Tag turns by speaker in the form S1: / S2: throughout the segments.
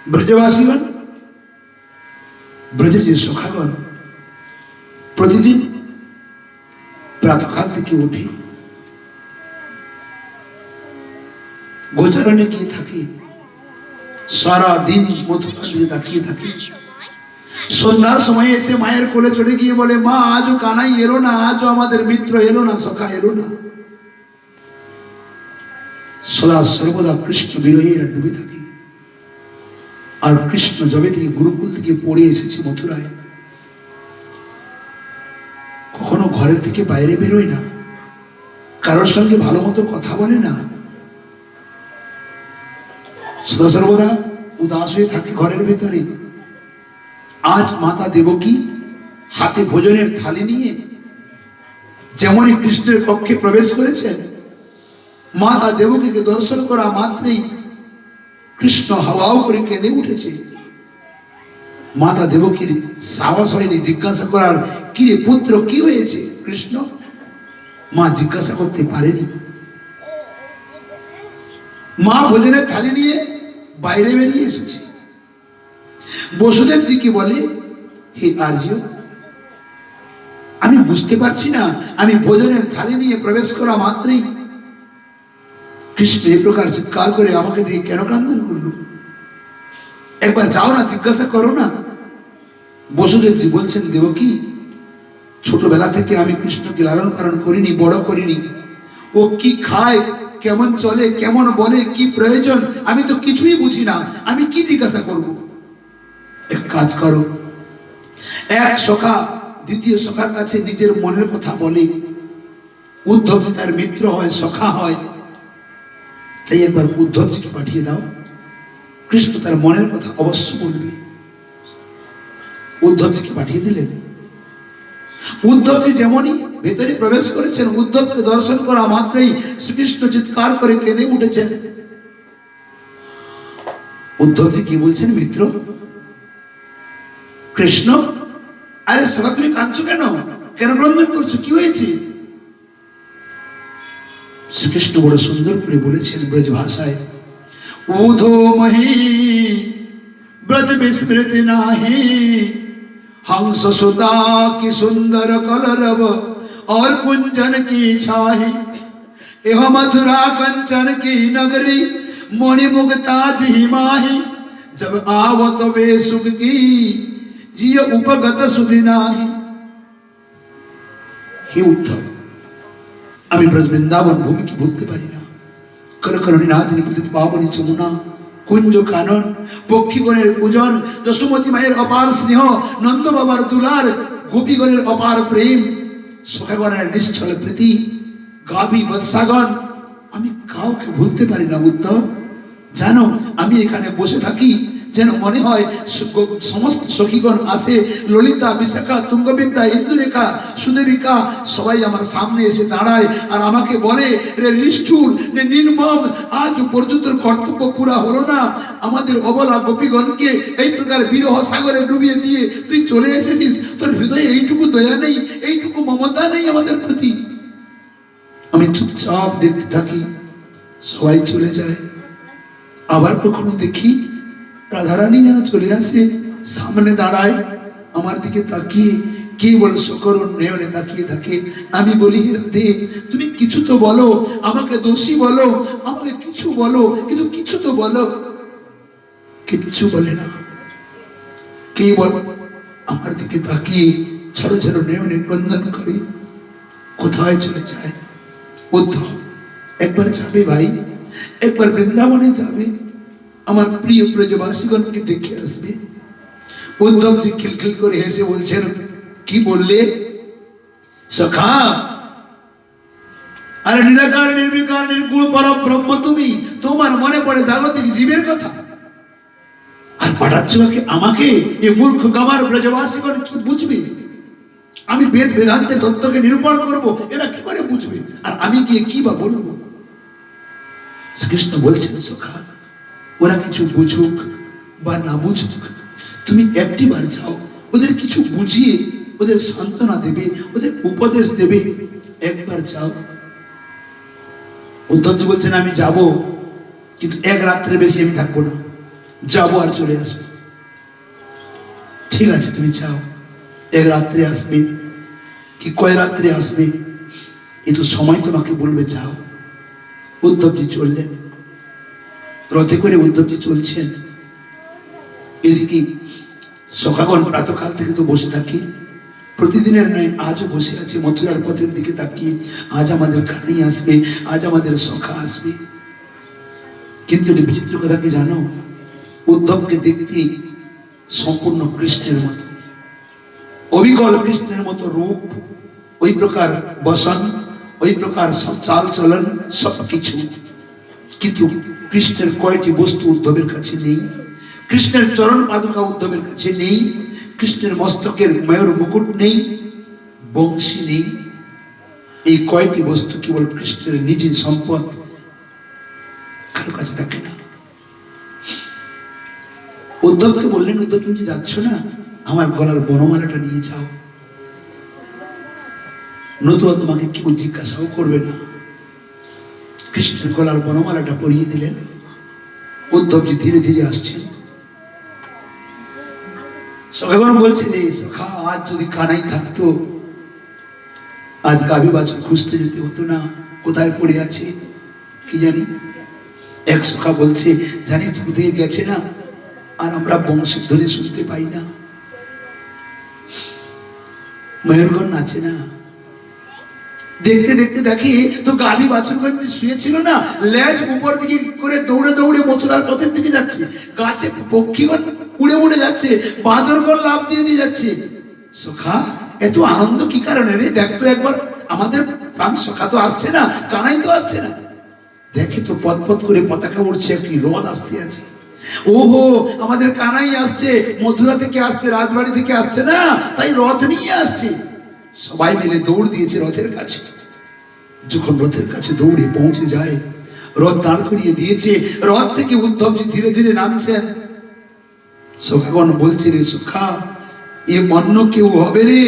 S1: ব্রজবাসীগণ, ব্রজের যে সখাগণ প্রতিদিন প্রাতকাল থেকে উঠে গোচারণে গিয়ে থাকে, সারা দিন মথুরার দিকে তাকিয়ে থাকে। সন্ধ্যার সময় এসে মায়ের কোলে চড়ে গিয়ে বলে, মা আজও কানাই এলো না, আজও আমাদের মিত্র এলো না, সখা এলো না। সদা সর্বদা কৃষ্ণ বিরহে এরা ডুবে থাকে। আর কৃষ্ণ যবে থেকে গুরুকুল থেকে পড়ে এসেছে মথুরায়, কখনো ঘরের থেকে বাইরে বেরোয় না, কারোর সঙ্গে ভালো মতো কথা বলে না, সদা সর্বদা উদাস হয়ে থাকে ঘরের ভেতরে। আজ মাতা দেবকী হাতে ভোজনের থালি নিয়ে যেমনই কৃষ্ণের কক্ষে প্রবেশ করেছেন, মাতা দেবকীকে দর্শন করা মাত্রই কৃষ্ণ হাওয়াও করে কেঁদে উঠেছে। মাতা দেবকীর সাহস হয়নি জিজ্ঞাসা করার, কি রে পুত্র, কি হয়েছে? কৃষ্ণ মা জিজ্ঞাসা করতে পারেনি। মা ভোজনের থালি নিয়ে বাইরে বেরিয়ে এসেছে। বসুদেবজিকে বলে, হে আর্য, আমি বুঝতে পারছি না, আমি ভোজনের থালি নিয়ে প্রবেশ করা মাত্রই কৃষ্ণ এই প্রকার চিৎকার করে আমাকে দেখে কেন কান্দন করলো? একবার যাও না, জিজ্ঞাসা করো না। বসুদেবজি বলছেন, দেবকী, ছোটবেলা থেকে আমি কৃষ্ণকে লালন পালন করিনি, বড় করিনি। ও কি খায়, কেমন চলে, কেমন বলে, কি প্রয়োজন, আমি তো কিছুই বুঝি না, আমি কি জিজ্ঞাসা করব? এক কাজ করো, এক সখা দ্বিতীয় সখার কাছে নিজের মনের কথা বলে। উদ্ধব তার মিত্র হয়, সখা হয়, তাই একবার উদ্ধবজিকে পাঠিয়ে দাও, কৃষ্ণ তার মনের কথা অবশ্য বলবে। উদ্ধবজিকে পাঠিয়ে দিলেন। উদ্ধবজি যেমনই ভেতরে প্রবেশ করেছেন, উদ্ধবকে দর্শন করা মাত্রই শ্রীকৃষ্ণ চিৎকার করে কেঁদে উঠেছেন। উদ্ধবজি কি বলছেন, মিত্র? কৃষ্ণ, আরে সখা তুমি কাঁদছো কেন, কেন ক্রন্দন করছো, কি হয়েছে? শ্রীকৃষ্ণ বড় সুন্দর করে বলেছেন ব্রজ ভাষায়, উধো মহি ব্রজ বিস্মৃতি নাহি, हंस सुता की सुंदर कलरव और कुंजन की छाही, एह मथुरा कंचन की नगरी मणिमुक्ता जी माही, जब आवत वे सुख की जिय उपगत सुधि नाही। हे उद्धव, আমি ব্রজ বৃন্দাবন ভূমি কি বলতে পারি না? করকরণী নাদিনী পতিত পাবনী যমুনা, কুঞ্জ কানন, পক্ষীগণের পূজন, যশোমতী মায়ের অপার স্নেহ, নন্দ বাবার দুলার, গোপীগণের অপার প্রেম, সখাগণের নিশ্চল প্রীতি, গাভী বৎসাগণ, আমি কাউকে ভুলতে পারি না। উদ্ধব, জানো আমি এখানে বসে থাকি, যেন মনে হয় সমস্ত সখীগণ আসে, ললিতা, বিশাখা, তুঙ্গবিদ্যা, ইন্দুরেখা, সুদেবিকা সবাই আমার সামনে এসে দাঁড়ায় আর আমাকে বলে, রে নিষ্ঠুর, রে নির্মম, আজ পর্যন্ত কর্তব্য পুরা হলো না, আমাদের অবলা গোপীগণকে এই প্রকার বিরহ সাগরে ডুবিয়ে দিয়ে তুই চলে এসেছিস, তোর হৃদয়ে এইটুকু দয়া নেই, এইটুকু মমতা নেই আমাদের প্রতি। আমি চুপচাপ দেখতে থাকি, সবাই চলে যায়। আবার কখনো দেখি রাধারানী যেন চলে আসে, সামনে দাঁড়ায়, আমার দিকে তাকিয়ে কেবল সকরুণ নয়নে তাকিয়ে থাকে। আমি বলি, রাধে তুমি কিছু তো বলো, আমাকে দোষী বলো, আমাকে কিছু বলো, কিন্তু কিছু তো বলো। কিচ্ছু বলে না, কেবল আমার দিকে তাকিয়ে ঝড়ো ঝড়ো নয়নে ক্রন্দন করে কোথায় চলে যায়। উদ্ধব, একবার যাবে ভাই, একবার বৃন্দাবনে যাবে, আমার প্রিয় ব্রজবাসীগণকে দেখে আসবে। উদ্ধবজি খিলখিল করে হেসে বলছেন, কি বললে সখা? আরে নিরাকার নির্বিকার নির্গুণ পরব্রহ্ম তুমি, তোমার মনে পড়ে জাগতিক জীবের কথা, আর পাঠাচ্ছ আমাকে? এ মূর্খ গামার ব্রজবাসীগণ কি বুঝবে? আমি বেদ বেদান্তের তত্ত্বকে নিরূপণ করব, এরা কি করে বুঝবে? আর আমি গিয়ে কি বা বলবো? শ্রীকৃষ্ণ বলছেন, সখা ওরা কিছু বুঝুক বা না বুঝুক, তুমি একটিবার যাও, ওদের কিছু বুঝিয়ে ওদের সান্ত্বনা দেবে, ওদের উপদেশ দেবে, একবার যাও। উদ্ধবজি বলছেন, আমি যাব, কিন্তু এক রাত্রে বেশি আমি থাকবো না। যাবো আর চলে আসবো। ঠিক আছে, তুমি চাও এক রাত্রে আসবে কি কয় রাত্রে আসবে, কিন্তু সময় তোমাকে বলবে যাও। উদ্ধবজি চললেন, রথে করে উদ্ধবজি চলছেন। এদিকে সখাগণ প্রাতকাল থেকে তো বসে থাকি, প্রতিদিনের ন্যায় আজও বসে আছে মথুরার পথের দিকে তাকিয়ে। আজ আমাদের কানাই আসবে, আজ আমাদের সখা আসবে। কিন্তু বিচিত্র কথা কি জানো, উদ্ধবকে দেখতে সম্পূর্ণ কৃষ্ণের মতো, অবিকল কৃষ্ণের মতো রূপ, ওই প্রকার বসন, ওই প্রকার সব চাল চলন, সবকিছু। কিন্তু কৃষ্ণের কয়টি বস্তু উদ্ধবের কাছে নেই। কৃষ্ণের চরণ পাদুকা উদ্ধবের কাছে নেই, কৃষ্ণের মস্তকের ময়ূর মুকুট নেই, বংশী নেই। এই কয়টি বস্তু কেবল কৃষ্ণের নিজের সম্পদ, কারো কাছে থাকে না। উদ্ধবকে বললেন, উদ্ধব তুমি কি যাচ্ছ না, আমার গলার বনমালাটা নিয়ে যাও, নতুবা তোমাকে কেউ জিজ্ঞাসাও করবে না। কৃষ্ণের গলার বনমালাটা পরিয়ে দিলেন। উদ্ধবজি ধীরে ধীরে আসছেন। সখাগণ বলছে যে সখা, আজ যদি কানাই থাকতো, আজ গাভী বাছুর খুঁজতে যেতে হতো না, কোথায় পড়ে আছে কি জানি। এক সখা বলছে, জানিস কোথায় গেছে না, আর আমরা বংশের ধ্বনি শুনতে পাই না, ময়ূরগণ নাচে না। দেখতে দেখতে দেখি তো গাভী বাছুরগণ শুয়েছিল না, লেজ উপর দিকে করে দৌড়ে দৌড়ে মথুরার পথের দিকে যাচ্ছে। গাছে পক্ষীগণ উড়ে উড়ে যাচ্ছে, বাঁদরগণ লাফ দিয়ে দিয়ে যাচ্ছে। সখা, এত আনন্দ কি কারণে রে? দেখতো একবার, আমাদের প্রাণ সখা তো আসছে না, কানাই তো আসছে না। দেখে তো পথ পথ করে পতাকা উঠছে, একটি রথ আসতে আছে। ওহো, আমাদের কানাই আসছে, মথুরা থেকে আসছে, রাজবাড়ি থেকে আসছে না, তাই রথ নিয়ে আসছে। সবাই মিলে দৌড় দিয়েছে রথের কাছে। যখন রথের কাছে দৌড়ে পৌঁছে যায়, রথ দাঁড় করিয়ে দিয়েছে, রথ থেকে উদ্ধবজি ধীরে ধীরে নামছেন। সখাগণ বলছে, রে সখা, এ অন্য কেউ হবে রে,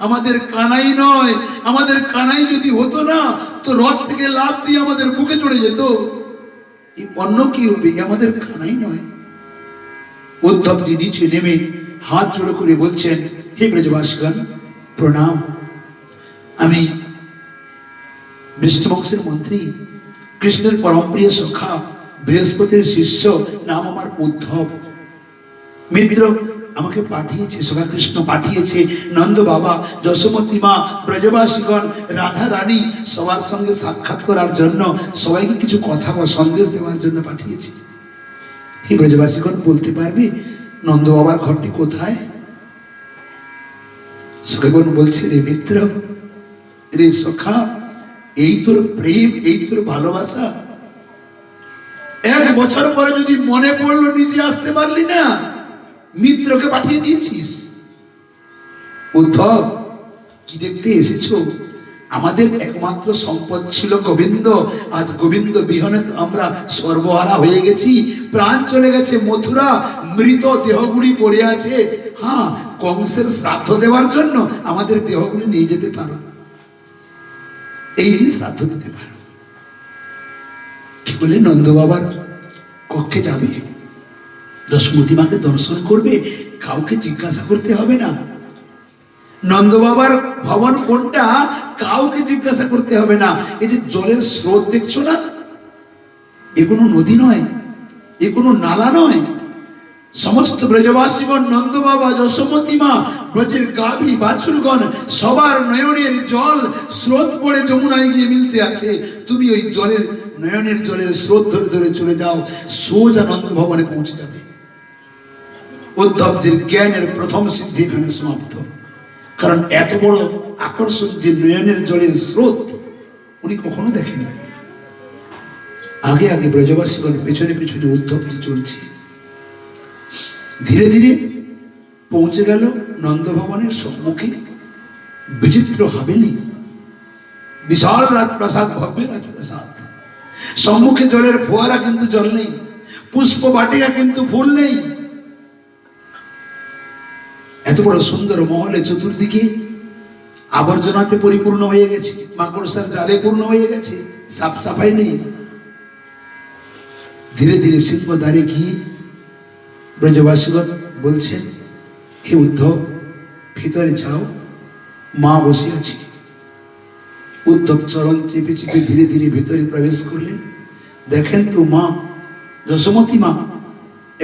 S1: আমাদের কানাই নয়। আমাদের কানাই যদি হতো না, তো রথ থেকে লাফ দিয়ে আমাদের বুকে চড়ে যেত। এই অন্য কি হবে, আমাদের কানাই নয়। উদ্ধবজি নিচে নেমে হাত জোড়ো করে বলছেন, হে ব্রজবাসীগণ, প্রণাম। আমি বিষ্ণুবংশের মন্ত্রী, কৃষ্ণের পরম প্রিয় সখা, বৃহস্পতির শিষ্য, নাম আমার উদ্ধব। মিত্র আমাকে পাঠিয়েছে, সখা কৃষ্ণ পাঠিয়েছে নন্দ বাবা, যশোমতী মা, ব্রজবাসীগণ, রাধা রানী সবার সঙ্গে সাক্ষাৎ করার জন্য, সবাইকে কিছু কথা বা সন্দেশ দেওয়ার জন্য পাঠিয়েছে। এই ব্রজবাসীগণ বলতে পারবে নন্দ বাবার ঘরটি কোথায়? সখাগণ বলছে, রে মিত্র, রে সখা, এই তোর প্রেম, এই তোর ভালোবাসা। 1 বছর পরে যদি মনে পড়লো, নিজে আসতে পারলি না, মিত্রকে পাঠিয়ে দিয়েছিস। উদ্ধব, কি দেখতে এসেছো? আমাদের একমাত্র সম্পদ ছিল গোবিন্দ, আজ গোবিন্দ বিহনে তো আমরা সর্বহারা হয়ে গেছি। প্রাণ চলে গেছে, মথুরা মৃত দেহগুলি পড়ে আছে। হ্যাঁ, কংসের শ্রাদ্ধ দেওয়ার জন্য আমাদের দেহগুলি নিয়ে যেতে পারো, এই নিয়ে শ্রাদ্ধ দিতে পারো। কি বলে, নন্দ বাবার কক্ষে যাবে, যশোমতী মাকে দর্শন করবে, কাউকে জিজ্ঞাসা করতে হবে না। নন্দ বাবার ভবন কোনটা, কাউকে জিজ্ঞাসা করতে হবে না। এই যে জলের স্রোত দেখছো না, এ কোনো নদী নয়, এ কোনো নালা নয়। সমস্ত ব্রজবাসীগণ, নন্দ বাবা, যশোমতী মা, ব্রজের গাভী বাছুরগণ, সবার নয়নের জল স্রোত পড়ে যমুনায় গিয়ে মিলতে আছে। তুমি ওই জলের, নয়নের জলের স্রোত ধরে ধরে চলে যাও, সোজা নন্দ ভবনে পৌঁছে যাবে। উদ্ধবজির জ্ঞানের প্রথম সিদ্ধি এখানে সমাপ্ত। কারণ এত বড় আকর্ষণ যে নয়নের জলের স্রোত উনি কখনো দেখেনি। আগে আগে ব্রজবাসীগণ, পেছনে পেছনে উদ্ধবজি চলছে। ধীরে ধীরে পৌঁছে গেল নন্দভবনের সম্মুখে। বিচিত্র হাবেলি, বিশাল রাজপ্রাসাদ, ভব্য রাজপ্রাসাদ। সম্মুখে জলের ফোয়ারা, কিন্তু জল নেই। পুষ্প বাটিকা, কিন্তু ফুল নেই। এত বড় সুন্দর মহলে চতুর্দিকে আবর্জনাতে পরিপূর্ণ হয়ে গেছে, মাকড়সার জালে পূর্ণ হয়ে গেছে, সাফ সাফাই নেই। ধীরে ধীরে সিংহদ্বারে গিয়ে ব্রজবাসীগণ বলছেন, হে উদ্ধব, ভিতরে যাও, মা বসে আছে। উদ্ধব চরণ চেপে চেপে ধীরে ধীরে ভিতরে প্রবেশ করলেন। দেখেন তো মা, যশোমতী মা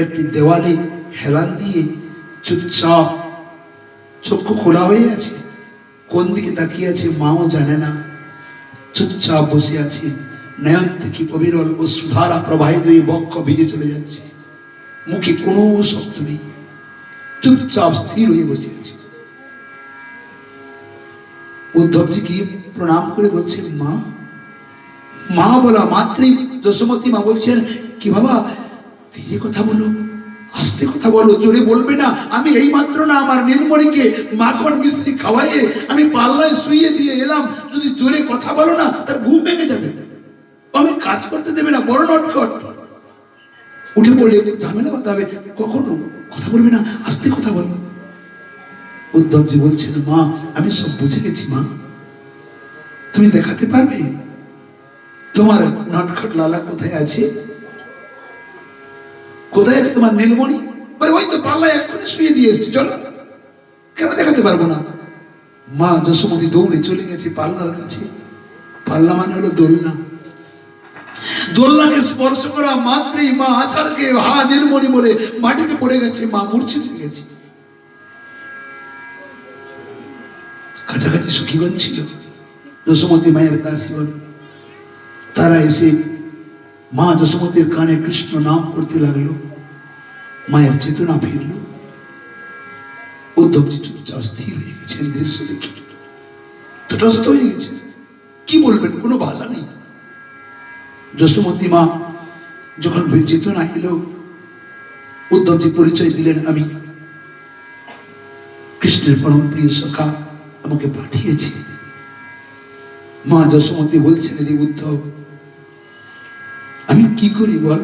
S1: একটি দেওয়ালে হেলান দিয়ে চুপচাপ, চক্ষু খোলা হয়ে আছে, কোন দিকে তাকিয়ে আছে মাও জানে না, চুপচাপ বসে আছে। নয়ন থেকে অবিরল অশ্রুধারা প্রবাহিত হয়ে বক্ষ ভিজে চলে যাচ্ছে, মুখে কোনো শব্দ নেই, চুপচাপ স্থির হয়ে বসে আছে। উদ্ধবজি কি প্রণাম করে বলছেন, মা। মা বলা মাত্রই যশোমতী মা বলছেন, কি বাবা, ধীরে কথা বলো, আস্তে কথা বলো, জোরে বলবে না। আমি এই মাত্র না আমার নীলমণিকে মাখন মিষ্টি খাওয়াইয়ে আমি পাল্লায় শুইয়ে দিয়ে এলাম, যদি জোরে কথা বলো না তার ঘুম ভেঙে যাবে, আমি কাজ করতে দেবে না, বড় নটখট। উঠে পড়লে ঝামেলা বাঁধাবে, কখনো কথা বলবে না, আস্তে কথা বলো। উদ্ধবজি বলছেন, মা আমি সব বুঝে গেছি মা, তুমি দেখাতে পারবে তোমার নটখট লালা কোথায় আছে? কোথায় আছে তোমার নীলমণি? ওই তো পাল্লায় এক্ষুনি শুয়ে দিয়ে এসছি, চলো। কেন দেখাতে পারবো না? মা যশোমতী দৌড়ে চলে গেছে পাল্লার কাছে। পাল্লা মানে হলো দোলনা। দোলনাকে স্পর্শ করা মাত্রই মা আছাড়কে হা নীলমণি বলে মাটিতে পড়ে গেছে, মা মূর্ছিত হয়ে গেছে। কাছাকাছি সখীগণ ছিল, যশোমতী মায়ের দাসীগণ, তারা এসে মা যশোমতীর কানে কৃষ্ণ নাম করতে লাগলো। মায়ের চেতনা ফিরল। উদ্ধবজি চুপচাপ স্থির হয়ে গেছেন, দৃশ্য দেখে তটস্থ হয়ে গেছে। কি বলবেন, কোনো ভাষা নেই। যশোমতী মা যখন চেতনা এলো, উদ্ধবজি পরিচয় দিলেন, আমি কৃষ্ণের পরম প্রিয় সখা, আমাকে পাঠিয়েছে। মা যশোমতী বলছেন, রে উদ্ধব, আমি কি করি বল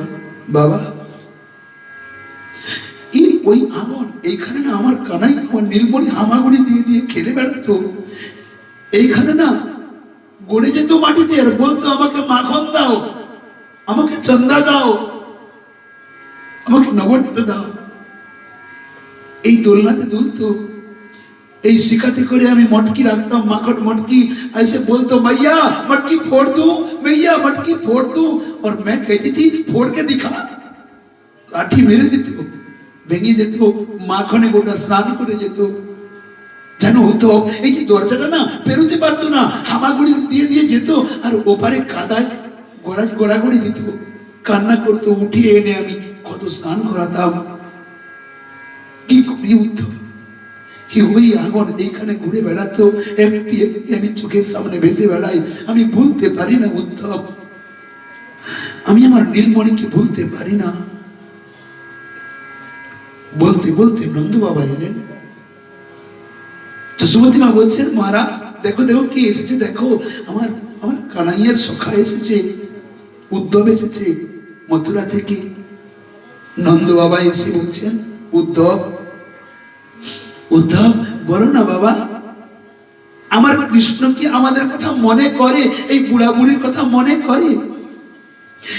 S1: বাবা? এই ওই আগুন এইখানে না আমার কানাই, আমার নীলমণি হামাগুড়ি দিয়ে দিয়ে খেলে বেড়াতো, এইখানে না গড়ে যেত মাটিতে, আর বলতো আমাকে মাখন দাও, আমাকে চন্দা দাও, আমাকে নবনীত দাও। এই দোলনাতে দুলতো, এই শিকাতে করে আমি মটকি রাখতাম, মাখন মটকি। ऐसे बोलतो मैया मटकी फोड़ दूं, मैया मटकी फोड़ दूं, और मैं कहती थी फोड़ के दिखा। লাঠি মেরে দিত, ভেঙে যেত, মাখনে গোটা স্নান করে যেত। যেন হতো এই যে দরজাটা না পেরোতে পারতো না, হামাগুড়ি দিয়ে দিয়ে যেত, আর ওপারে কাদায় গোড়াগড়ি দিত, কান্না করতো, উঠিয়ে এনে আমি কত স্নান করাতাম। কি করি উদ্ধব, ওই আগুন এইখানে ঘুরে বেড়াতো, একটি একটি আমি চোখের সামনে ভেসে বেড়াই, আমি ভুলতে পারি না উদ্ধব, আমি আমার নীলমণিকে ভুলতে পারি না। বলতে বলতে নন্দ বাবা এলেন। যশোমতী মা বলছেন, মহারাজ দেখো দেখো কে এসেছে, দেখো আমার আমার কানাইয়ের সখা এসেছে, উদ্ধব এসেছে মথুরা থেকে। নন্দ বাবা এসে বলছেন, উদ্ধব, উদ্ধব বলো না বাবা, আমার কৃষ্ণ কি আমাদের কথা মনে করে, এই বুড়া বুড়ির কথা মনে করে?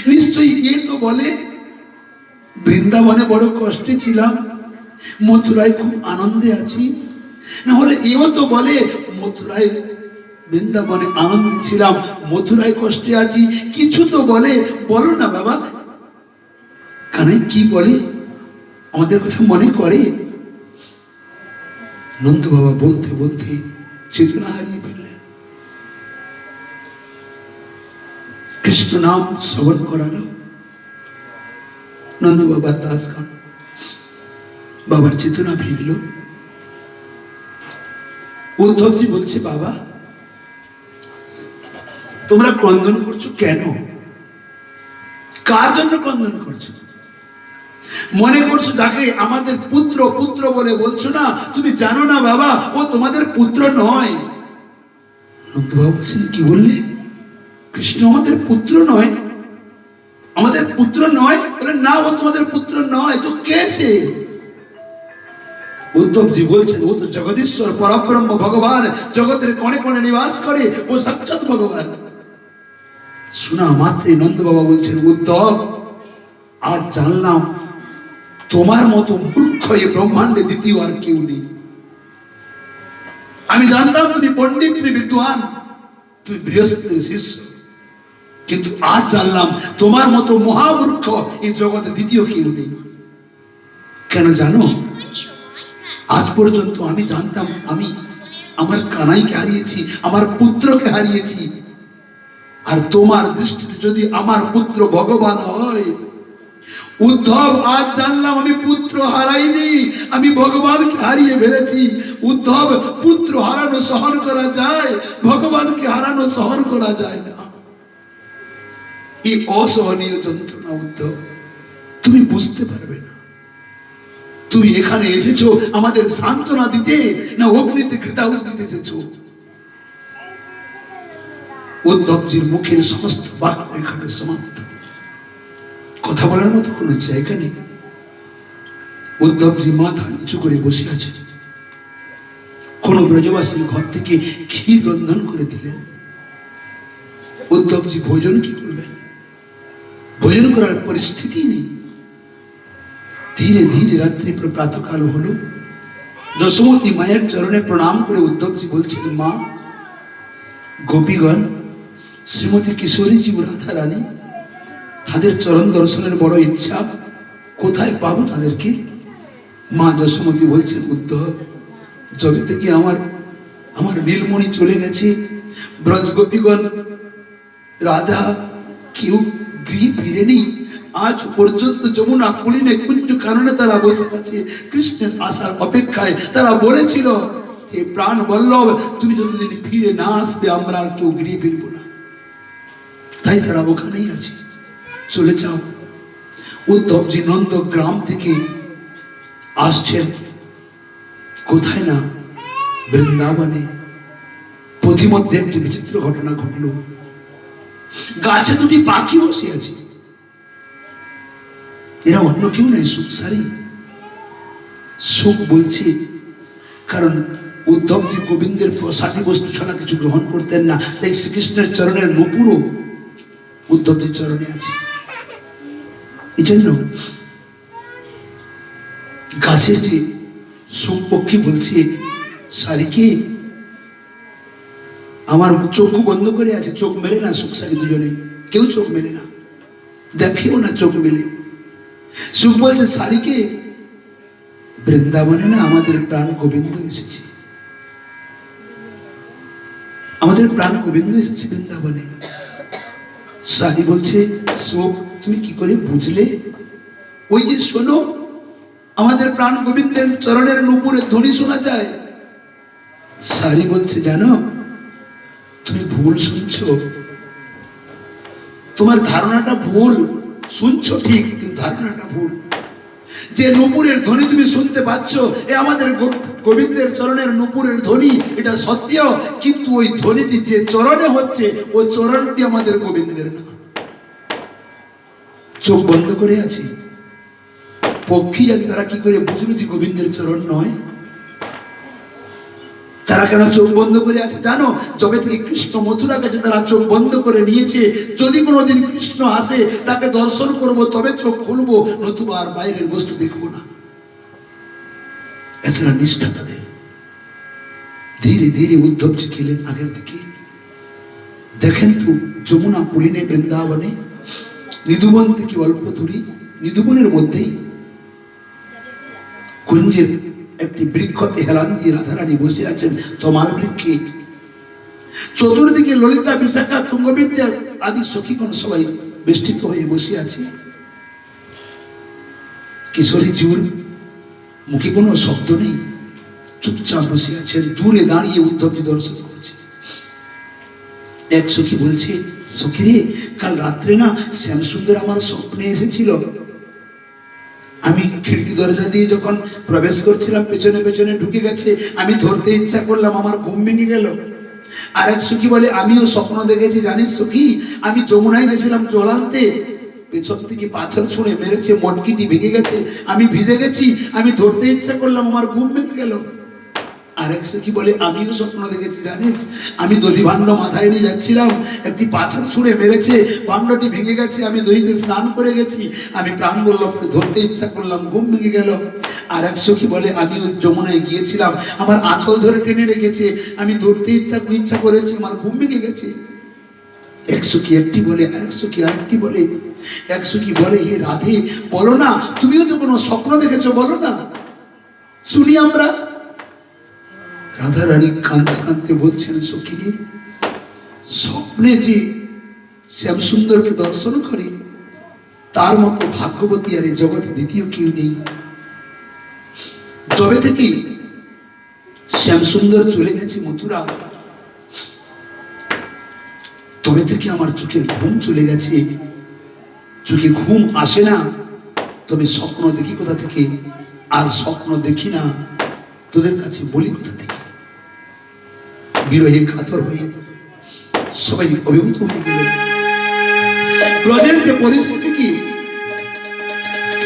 S1: নিশ্চয়ই এ তো বলে বৃন্দাবনে বড় কষ্টে ছিলাম, মথুরায় খুব আনন্দে আছি। না হলে এও তো বলে মথুরায় বৃন্দাবনে আনন্দে ছিলাম, মথুরায় কষ্টে আছি, কিছু তো বলে। বলো না বাবা, কানাই কি বলে, আমাদের কথা মনে করে? নন্দ বাবা বলতে বলতে চেতনা হারিয়ে ফেললেন। কৃষ্ণ নাম শ্রবণ করালো। নন্দ বাবার দাসগণ, বাবার চেতনা ফিরল। উদ্ধবজি বলছে, বাবা তোমরা ক্রন্দন করছো কেন? কার জন্য ক্রন্দন করছো? মনে করছো যাকে আমাদের পুত্র পুত্র বলে বলছো না, তুমি জানো না বাবা ও তোমাদের পুত্র নয়। নন্দবাবু বলছেন, কি বললে? কৃষ্ণ আমাদের পুত্র নয়? আমাদের পুত্র নয়? বলে না, ও তোমাদের পুত্র নয় তো কে সে? উদ্ধবজি বলছেন, ও তো জগদীশ্বর পরব্রহ্ম ভগবান, জগতের কোণে কোণে নিবাস করে, ও সাক্ষাৎ ভগবান। শোনা মাত্রই নন্দ বাবা বলছেন, উদ্ধব আজ জানলাম তোমার মতো মূর্খ এই ব্রহ্মাণ্ডে দ্বিতীয় আর কেউ নেই। আমি জানতাম তুমি পণ্ডিত, তুমি বিদ্বান, তুমি বৃহস্পতির শিষ্য, কিন্তু আজ জানলাম তোমার মতো মহামূর্খ এই জগতে দ্বিতীয় কেউ নেই। কেন জানো? আজ পর্যন্ত আমি জানতাম আমি আমার কানাইকে হারিয়েছি, আমার পুত্রকে হারিয়েছি, আর তোমার দৃষ্টিতে যদি আমার পুত্র ভগবান হয়, উদ্ধব আজ জানলাম আমি পুত্র হারাইনি, আমি ভগবানকে হারিয়ে ফেলেছি। উদ্ধব, পুত্র হারানো সহন করা যায়, ভগবানকে হারানো সহন করা যায় না। এই অসহনীয় যন্ত্রণা উদ্ধব তুমি বুঝতে পারবে না। তুমি এখানে এসেছো আমাদের সান্ত্বনা দিতে, না অগ্নিতে ঘৃতাহুতি দিতে এসেছো? উদ্ধবজির মুখের সমস্ত বাক্য এখানে সমাপ্ত। কথা বলার মতো কোনো জায়গা নেই। উদ্ধবজি মাথা নিচু করে বসে আছে। কোন ব্রজবাসীর ঘর থেকে ক্ষীর রন্ধন করে দিলেন। উদ্ধবজি ভোজন কি করবেন? ভোজন করার পরিস্থিতি নেই। ধীরে ধীরে রাত্রি প্রাতকাল হলো। যশোমতী মায়ের চরণে প্রণাম করে উদ্ধবজি বলছেন, মা, গোপীগণ, শ্রীমতী কিশোরীজি ও রাধা রানী, তাদের চরণ দর্শনের বড় ইচ্ছা, কোথায় পাবো তাদেরকে? মা যশোমতী বলছেন, উদ্ধব, যবে থেকে আমার নীলমণি চলে গেছে, ব্রজ গোপীগণ রাধা কেউ গৃহে ফিরেনি। আজ পর্যন্ত যমুনা কুলিনে কুঞ্জ কাননে তারা বসে আছে কৃষ্ণের আসার অপেক্ষায়। তারা বলেছিল, হে প্রাণ বল্লভ, তুমি যতদিন ফিরে না আসবে আমরা আর কেউ গৃহে ফিরবো না। তাই তারা ওখানেই আছে, চলে যাও। উদ্ধবজি নন্দগ্রাম থেকে আসছেন কোথায় না বৃন্দাবনে। পথিমধ্যে একটি বিচিত্র ঘটনা ঘটল। গাছে দুটি পাখি বসে আছে। এরা অন্য কেউ নয়, সুখসারী। সুখ বলছে কারণ উদ্ধবজি গোবিন্দের প্রসাদী বস্তু ছাড়া কিছু গ্রহণ করতেন না, তাই শ্রীকৃষ্ণের চরণের নূপুরও উদ্ধবজির চরণে আছে। এই জন্য গাছের যে সুখ পক্ষী বলছে, সারিকে আমার চোখ বন্ধ করে আছে, চোখ মেলে না। সুখসারী দুজনে কেউ চোখ মেলে না, দেখেও না চোখ মেলে। সুখ বলছে, সারিকে, বৃন্দাবনে না আমাদের প্রাণ গোবিন্দ এসেছে, আমাদের প্রাণ গোবিন্দ এসেছে বৃন্দাবনে। সারি বলছে, সুখ তুমি কি করে বুঝলে? ওই যে শোনো, আমাদের প্রাণ গোবিন্দের চরণের নূপুরের ধ্বনি শোনা যায়। সারি বলছে, জানো তুমি ভুল শুনছো, তোমার ধারণাটা ভুল। শুনছো ঠিক, কিন্তু ধারণাটা ভুল। যে নূপুরের ধ্বনি তুমি শুনতে পাচ্ছ, এ আমাদের গোবিন্দের চরণের নূপুরের ধ্বনি, এটা সত্য, কিন্তু ওই ধ্বনিটি যে চরণে হচ্ছে, ওই চরণটি আমাদের গোবিন্দের না। চোখ বন্ধ করে আছে পক্ষী জাতি, তারা কি করে বুঝলো যে গোবিন্দের চরণ নয়? তারা কেন চোখ বন্ধ করে আছে জানো? যবে থেকে কৃষ্ণ মথুরা গেছে তারা চোখ বন্ধ করে নিয়েছে। যদি কোনোদিন কৃষ্ণ আসে, তাকে দর্শন করব, তবে চোখ খুলবো, নতুবা আর বাইরের বস্তু দেখবো না। এতটা নিষ্ঠা তাদের। ধীরে ধীরে উদ্ধবজি গেলেন আগের দিকে। দেখেন তো, যমুনা পুলিনে বৃন্দাবনে নিধুবন থেকে অল্প দূরে, নিধুবনের মধ্যেই কুঞ্জের একটি বৃক্ষতে হেলান দিয়ে রাধারানী বসে আছেন তোমার বৃক্ষে। চতুর্দিকে ললিতা, বিশাখা, তুঙ্গবিদ্যা আদি সখীগণ সবাই বেষ্টিত হয়ে বসে আছে। কিশোরীজির মুখে কোনো শব্দ নেই, চুপচাপ বসে আছেন। দূরে দাঁড়িয়ে উদ্ধবজি দর্শন করছে। এক সখী বলছে, সখী রে, কাল রাত্রে না শ্যামসুন্দর আমার স্বপ্নে এসেছিল। আমি খিড়কি দরজা দিয়ে যখন প্রবেশ করছিলাম, পেছনে পেছনে ঢুকে গেছে, আমি ধরতে ইচ্ছা করলাম, আমার ঘুম ভেঙে গেল। আর এক সখী বলে, আমিও স্বপ্ন দেখেছি জানিস সখী, আমি যমুনায় গেছিলাম জল আনতে, পেছন থেকে পাথর ছুঁড়ে মেরেছে, মটকিটি ভেঙে গেছে, আমি ভিজে গেছি, আমি ধরতে ইচ্ছা করলাম, আমার ঘুম ভেঙে গেল। আরেক সখী বলে আমিও স্বপ্ন দেখেছি জানিস, আমি দধি ভাণ্ড মাথায় নিয়ে যাচ্ছিলাম, একটি পাথর ছুঁড়ে মেরেছে, ভাণ্ডটি ভেঙে গেছে, আমি দধিতে স্নান করে গেছি, আমি প্রাণ বল্লভকে ধরতে ইচ্ছা করলাম, ঘুম ভেঙে গেল। আর এক সখী বলে আমিও যমুনায় গিয়েছিলাম, আমার আঁচল ধরে টেনে রেখেছে, আমি ধরতে ইচ্ছা করেছি, আমার ঘুম ভেঙে গেছে। এক সখী একটি বলে, আরেক সখী আরেকটি বলে। এক সখী বলে হে রাধে বলো না, তুমিও তো কোনো স্বপ্ন দেখেছো, বলো না শুনি আমরা। রাধা রানী কাঁদতে কাঁদতে বলছেন সখী রে, স্বপ্নে যে শ্যাম সুন্দরকে দর্শন করে তার মতো ভাগ্যবতী আর এই জগতে দ্বিতীয় কেউ নেই। যবে থেকে শ্যাম সুন্দর চলে গেছে মথুরা, তবে থেকে আমার চোখের ঘুম চলে গেছে, চোখে ঘুম আসে না, তবে স্বপ্ন দেখি কোথা থেকে, আর স্বপ্ন দেখি না, তোদের কাছে বলি কোথা থেকে। বিরহে কাতর হয়ে সবাই অভিভূত হয়ে গেলেন। ব্রজের যে পরিস্থিতি কি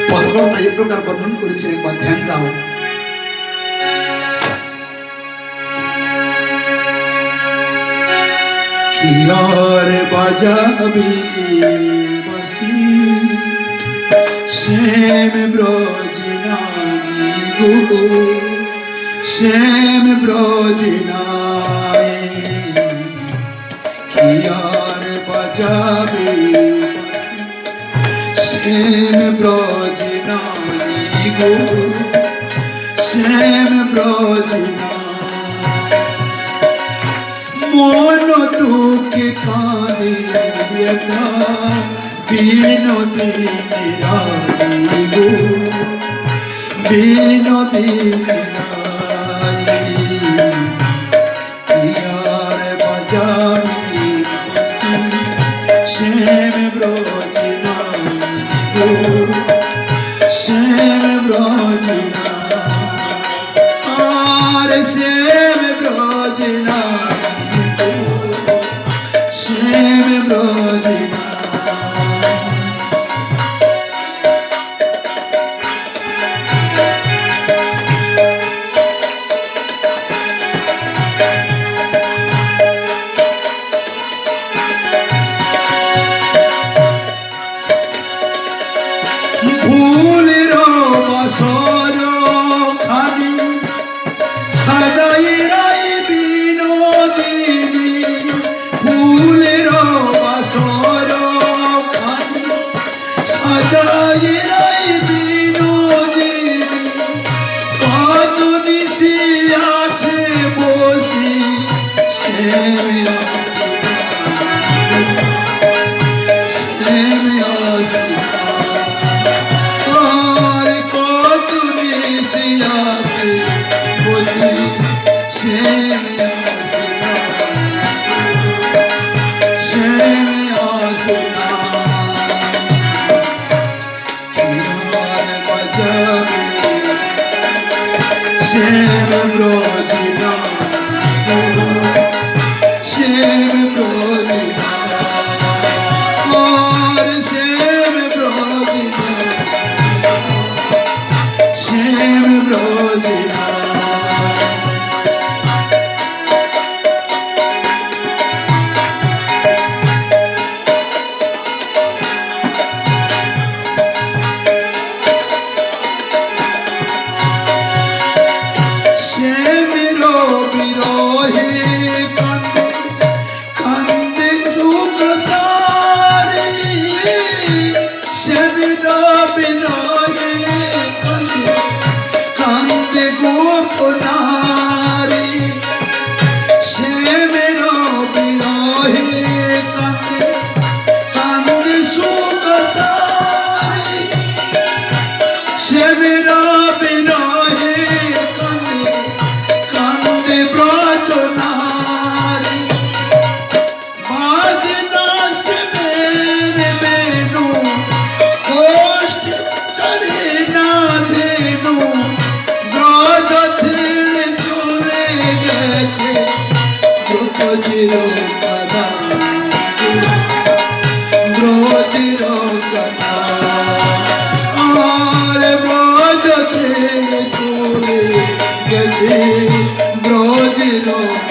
S1: পথকর্তা এই প্রকার বর্ণন করেছেন, একবার ধ্যান দাও। কি আর বাজাবি বসি শ্যাম ব্রজ নাহি গো, শ্যাম ব্রজ নাই, কি আর বাজাবি শ্যাম ব্রজ নাহি গো, শ্যাম ব্রজ নাই, মন দুঃখে কাঁদে বিনোদী নিরাই গো, বিনোদী নিরাই, আর বাজাবি শ্যাম ব্রজ নাই গো, শ্যাম ব্রজ নাই, আর শ্যাম ব্রজ নাই, শ্যাম ব্রজ নাই। ফুলের বাসর খানি সাজাই রাই বিনোদিনী, ফুলের বাসর খানি সাজাই রাই বিনোদিনী, কত নিশি আছে বসি শ্যাম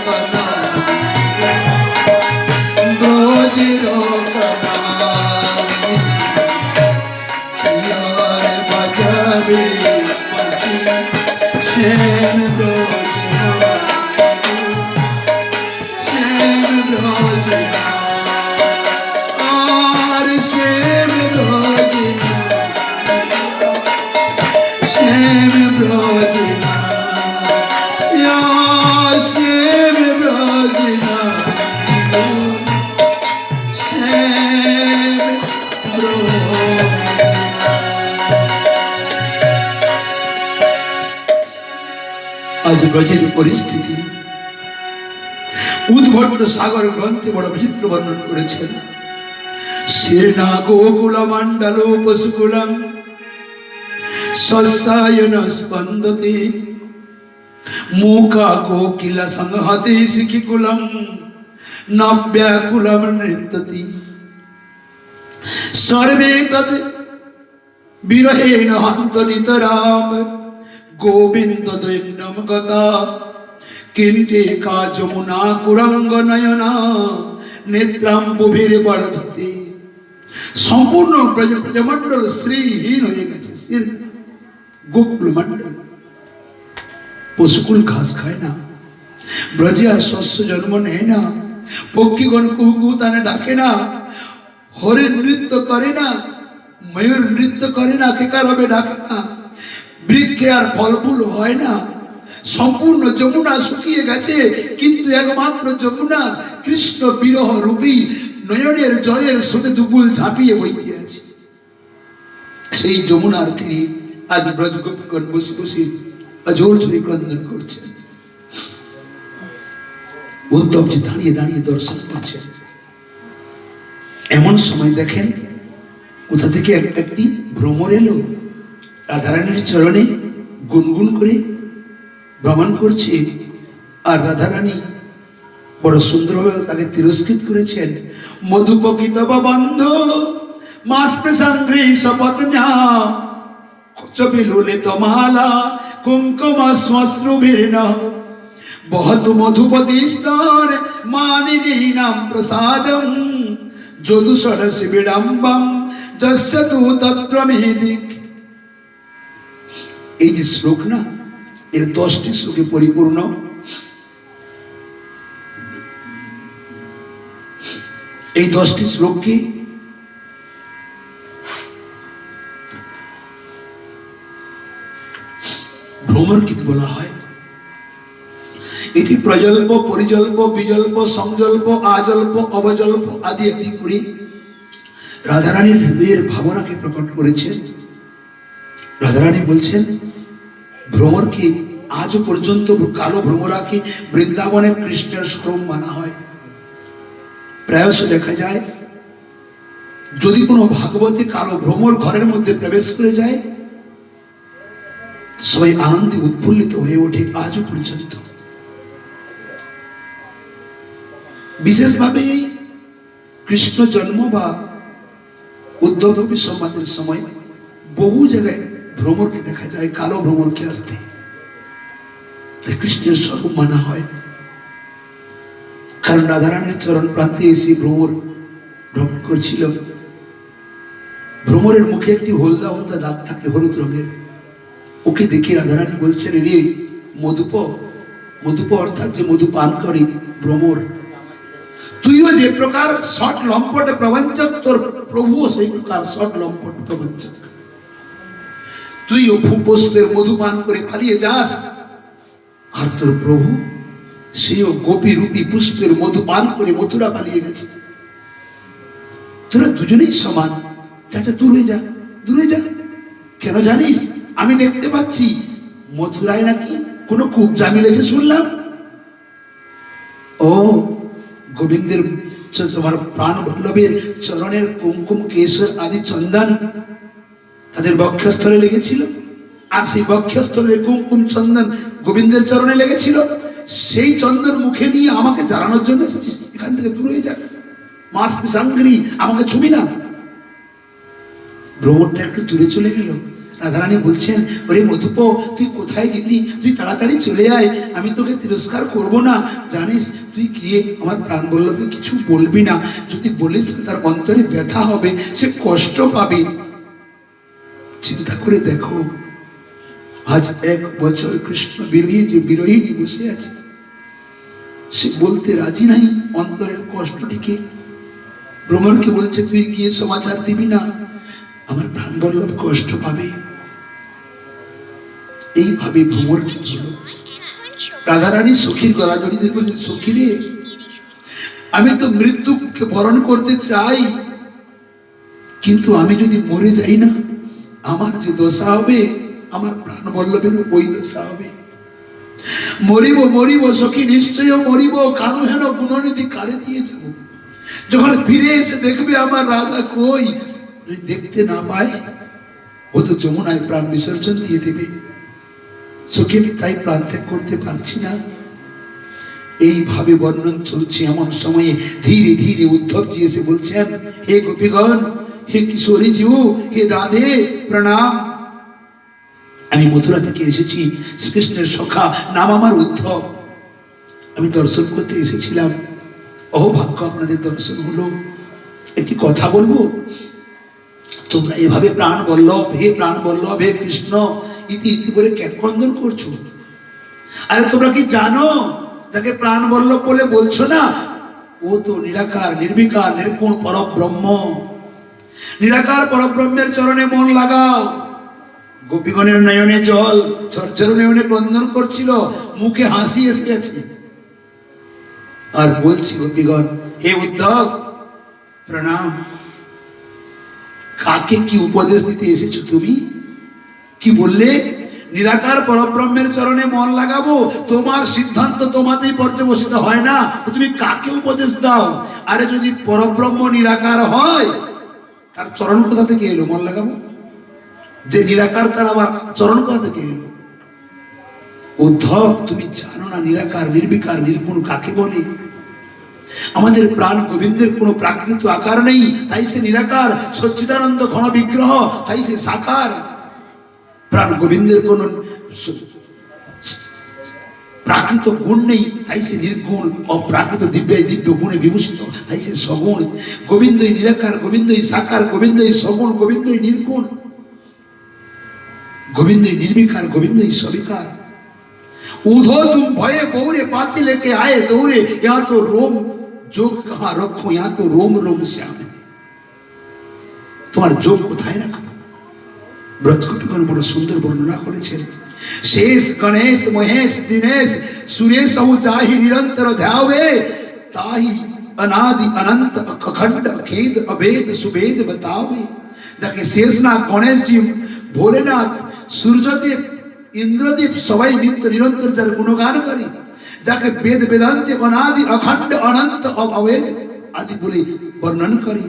S1: কনা ব্রজের কনা বাজাবে শ্যাম ব্রজ শ্যাম ব্রজ আর শ্যাম ব্রজ শ্যাম ব্রজ শ্যাম ব্রজ শ্যাম ব্রজ। আজ ব্রজের পরিস্থিতি উদ্ভট সাগর গ্রন্থে বড় বিচিত্র বর্ণন করেছেন। শীর্ণা গোকুল মণ্ডল পশুকুলম সস্যায়ন স্পন্দতে মুকা কোকিল সংহতে শিখিকুলম নব্যাকুলম নৃত্যতি সর্বে তদ বিরহেণ হন্ত নিতরাম গোবিন্দ দৈন্যম গতা কিন্তে কা যমুনা কুরঙ্গ নয়না নেত্রাম বুভির বর্ধতে। সম্পূর্ণ ব্রজমণ্ডল শ্রীহীন হয়ে গেছে। গোকুল মণ্ডল পশুকুল ঘাস খায় না, ব্রজে আর শস্য জন্ম নেয় না, পক্ষীগণ কুহু তানে ডাকে না, হরিণ নৃত্য করে না, ময়ূর নৃত্য করে না, কেকারবে ডাকে না, বৃক্ষে আর ফল ফুল হয় না। সম্পূর্ণ যমুনা শুকিয়ে গেছে, কিন্তু একমাত্র যমুনা কৃষ্ণ বিরহ রূপী নয়নের জলের স্রোতে দুকুল ঝাঁপিয়ে বইতে আছে। সেই যমুনার তীরে আজ ব্রজগোপীগণ বসে বসে অজোর ঝুড়ি ক্রন্দন করছেন। উদ্ধবজি দাঁড়িয়ে দাঁড়িয়ে দর্শন করছেন। এমন সময় দেখেন কোথা থেকে একটি ভ্রমর এলো, রাধারানীর চরণে গুনগুন করে ভ্রমণ করছে। আর রাধারানী বড় সুন্দরভাবে তাকে তিরস্কৃত করেছেন। মধুপকি তব বন্ধ মাস প্রসঙ্গে শপথনা কুচবিলুলে তমালা কুঙ্কুম শ্মশ্রুবীর্ণ বহতু মধুপতি স্তর মানিনী নাম প্রসাদম যদুষড় শিবিড়ম্বম যস্য তু তৎপ্রমেদিক। এই যে শ্লোক না, এর 10টি শ্লোকে পরিপূর্ণ। এই 10টি শ্লোককে ভ্রমর গীত বলা হয়। এটি প্রজল্প, পরিজল্প, বিজল্প, সংজল্প, আজল্প, অবজল্প আদি আদি করে রাধারানীর হৃদয়ের ভাবনাকে প্রকট করেছেন। রাধারানী বলছেন, ভ্রমরকে আজও পর্যন্ত কালো ভ্রমরাকে বৃন্দাবনে কৃষ্ণের স্বরূপ মানা হয়। প্রায়শ দেখা যায় যদি কোনো ভাগবতে কালো ভ্রমর ঘরের মধ্যে প্রবেশ করে যায়, সবাই আনন্দে উৎফুল্লিত হয়ে ওঠে আজও পর্যন্ত। বিশেষভাবে এই কৃষ্ণ জন্ম বা উদ্ধব সংবাদের সময় বহু জায়গায় ভ্রমরকে দেখা যায়, কালো ভ্রমরকে আসতে, কৃষ্ণের স্বরূপ মানা হয়। কারণ রাধারানীর চরণ প্রান্তে এসে ভ্রমর ভ্রমণ করছিল। ভ্রমরের মুখে একটি হলদা হলদা দাগ থাকে, হলুদ রঙের। ওকে দেখে রাধারানী বলছেন, রে মধুপ, মধুপ অর্থাৎ যে মধু পান করে ভ্রমর, তুইও যে প্রকার শট লম্পট প্রবঞ্চক, তোর প্রভুও সেই প্রকার শট লম্পট প্রবঞ্চক। তুইও পুষ্পের মধু পান করে পালিয়ে যাস, আর তোর প্রভু সেও গোপী রূপী পুষ্পের মধু পান করে মথুরা পালিয়ে গেছে। তোরা দুজনেই সমান। চাচা দূরে যা, দূরে যা। কেন জানিস? আমি দেখতে পাচ্ছি মথুরায় নাকি কোনো কুবজা মিলেছে শুনলাম। ও গোবিন্দের, তোমার প্রাণ বল্লভের চরণের কুমকুম কেশর আদি চন্দন তাদের বক্ষস্থলে লেগেছিল, আর সেই বক্ষস্থলের কুমকুম চন্দন গোবিন্দের চরণে লেগেছিল। সেই চন্দন মুখে নিয়ে আমাকে জ্বালানোর জন্য এসেছিস। এখান থেকে দূর হয়ে যাক, মাস পিসাঙ্গরি, আমাকে ছুবি না। ভ্রমরটা একটু দূরে চলে গেল। রাধারানী বলছেন, ওরে মধুপ, তুই কোথায় গেলি? তুই তাড়াতাড়ি চলে আয়, আমি তোকে তিরস্কার করব না। জানিস, তুই গিয়ে আমার প্রাণ বল্লভকে কিছু বলবি না। যদি বলিস তার অন্তরে ব্যথা হবে, সে কষ্ট পাবে। চিন্তা করে দেখো, আজ 1 বছর কৃষ্ণ বিরোহী যে বিরোহিনী বসে আছে, সে বলতে রাজি নাই অন্তরের কষ্টটিকে। ভ্রমরকে বলছে, তুই গিয়ে সমাচার দিবি না, আমার প্রাণ বল্লভ কষ্ট পাবে। এইভাবে ভ্রমর কি হলো, রাধারানী সখীর গলা জড়িয়ে বলছে, সখী রে, আমি তো মৃত্যুকে বরণ করতে চাই, কিন্তু আমি যদি মরে যাই না, আমার যে দশা হবে, আমার প্রাণ বল্লভের ওই দশা হবে। মরিব মরিব সখী, নিশ্চয় মরিব, কারো হেন গুণনিধি কারে দিয়ে যাব। যখন ফিরে এসে দেখবে আমার রাধা কই, দেখতে না পায়, ও তো যমুনায় প্রাণ বিসর্জন দিয়ে দেবে। সখী, আমি তাই প্রাণ ত্যাগ করতে পারছি না। এইভাবে বর্ণন চলছে। এমন সময়ে ধীরে ধীরে উদ্ধবজি এসে বলছেন, হে গোপীগণ, হে কিশোরী জিউ, হে রাধে প্রণাম। আমি মথুরা থেকে এসেছি, শ্রীকৃষ্ণের সখা, নাম আমার উদ্ধব। আমি দর্শন করতে এসেছিলাম, ভাগ্য আপনাদের দর্শন হলো। একটি কথা বলবো, তোমরা এভাবে প্রাণ বল্লভ, হে প্রাণ বল্লভ, হে কৃষ্ণ ইতি ইতি বলে কেন ক্রন্দন করছো? আরে তোমরা কি জানো, যাকে প্রাণ বল্লভ বলে বলছো না, ও তো নিরাকার, নির্বিকার, নির্গুণ পরব্রহ্ম। নিরাকার পরব্রহ্মের চরণে মন লাগাও। গোপীগণের নয়নে জল, ঝরঝর নয়নে ক্রন্দন করছিল, মুখে হাসি এসে গেছে। আর বলছি, গোপীগণ, হে উদ্ধব প্রণাম। কাকে কি উপদেশ দিতে এসেছো তুমি? কি বললে? নিরাকার পরব্রহ্মের চরণে মন লাগাবো। তোমার সিদ্ধান্ত তোমাতেই পর্যবসিত হয় না, তো তুমি কাকে উপদেশ দাও? আরে যদি পরব্রহ্ম নিরাকার হয়, তার চরণ কোথা থেকে এলো মন লাগাবো? যে নিরাকার, তার আবার চরণ কোথা থেকে এলো? উদ্ধব, তুমি জানো না নিরাকার, নির্বিকার, নির্গুণ কাকে বলে? আমাদের প্রাণ গোবিন্দের কোনো প্রাকৃত আকার নেই, তাই সে নিরাকার। সচ্চিদানন্দ ঘন বিগ্রহ, তাই সে সাকার। প্রাণ গোবিন্দের কোন প্রাকৃত গুণ নেই, তাই সে নির্গুণ। অপ্রাকৃত দিব্য দিব্য গুণে বিভূষিত, তাই সে সগুণ। গোবিন্দই নিরাকার, গোবিন্দই সাকার, গোবিন্দই সগুণ, গোবিন্দই নির্গুণ, গোবিন্দই নির্বিকার, গোবিন্দই সবিকার। उधो तुम भये बहुरे पाती लेके आए दौड़े, यहाँ तो रोम जोग कहाँ रखो, यहाँ तो रोम रोम श्याम है। তোমার যোগ কোথায় রাখবো? ব্রজগোপীগণ বড় সুন্দর বর্ণনা করেছেন। শেষ গণেশ মহেশ দীনেশ সুরেশ যাহি নিরন্তর ধ্যাবে, তাহি অনাদি অনন্ত অখণ্ড খেদ অভেদ সুবেদ बतावे। যাকে শেষনাথ, গণেশজি, ভোলেনাথ, সূর্যদেব, ইন্দ্রদেব সবাই নিত্য নিরন্তর যার গুণগান করে, যাকে বেদ বেদান্তে অনাদি অখণ্ড অনন্ত অভেদ আদি বলে বর্ণন করে।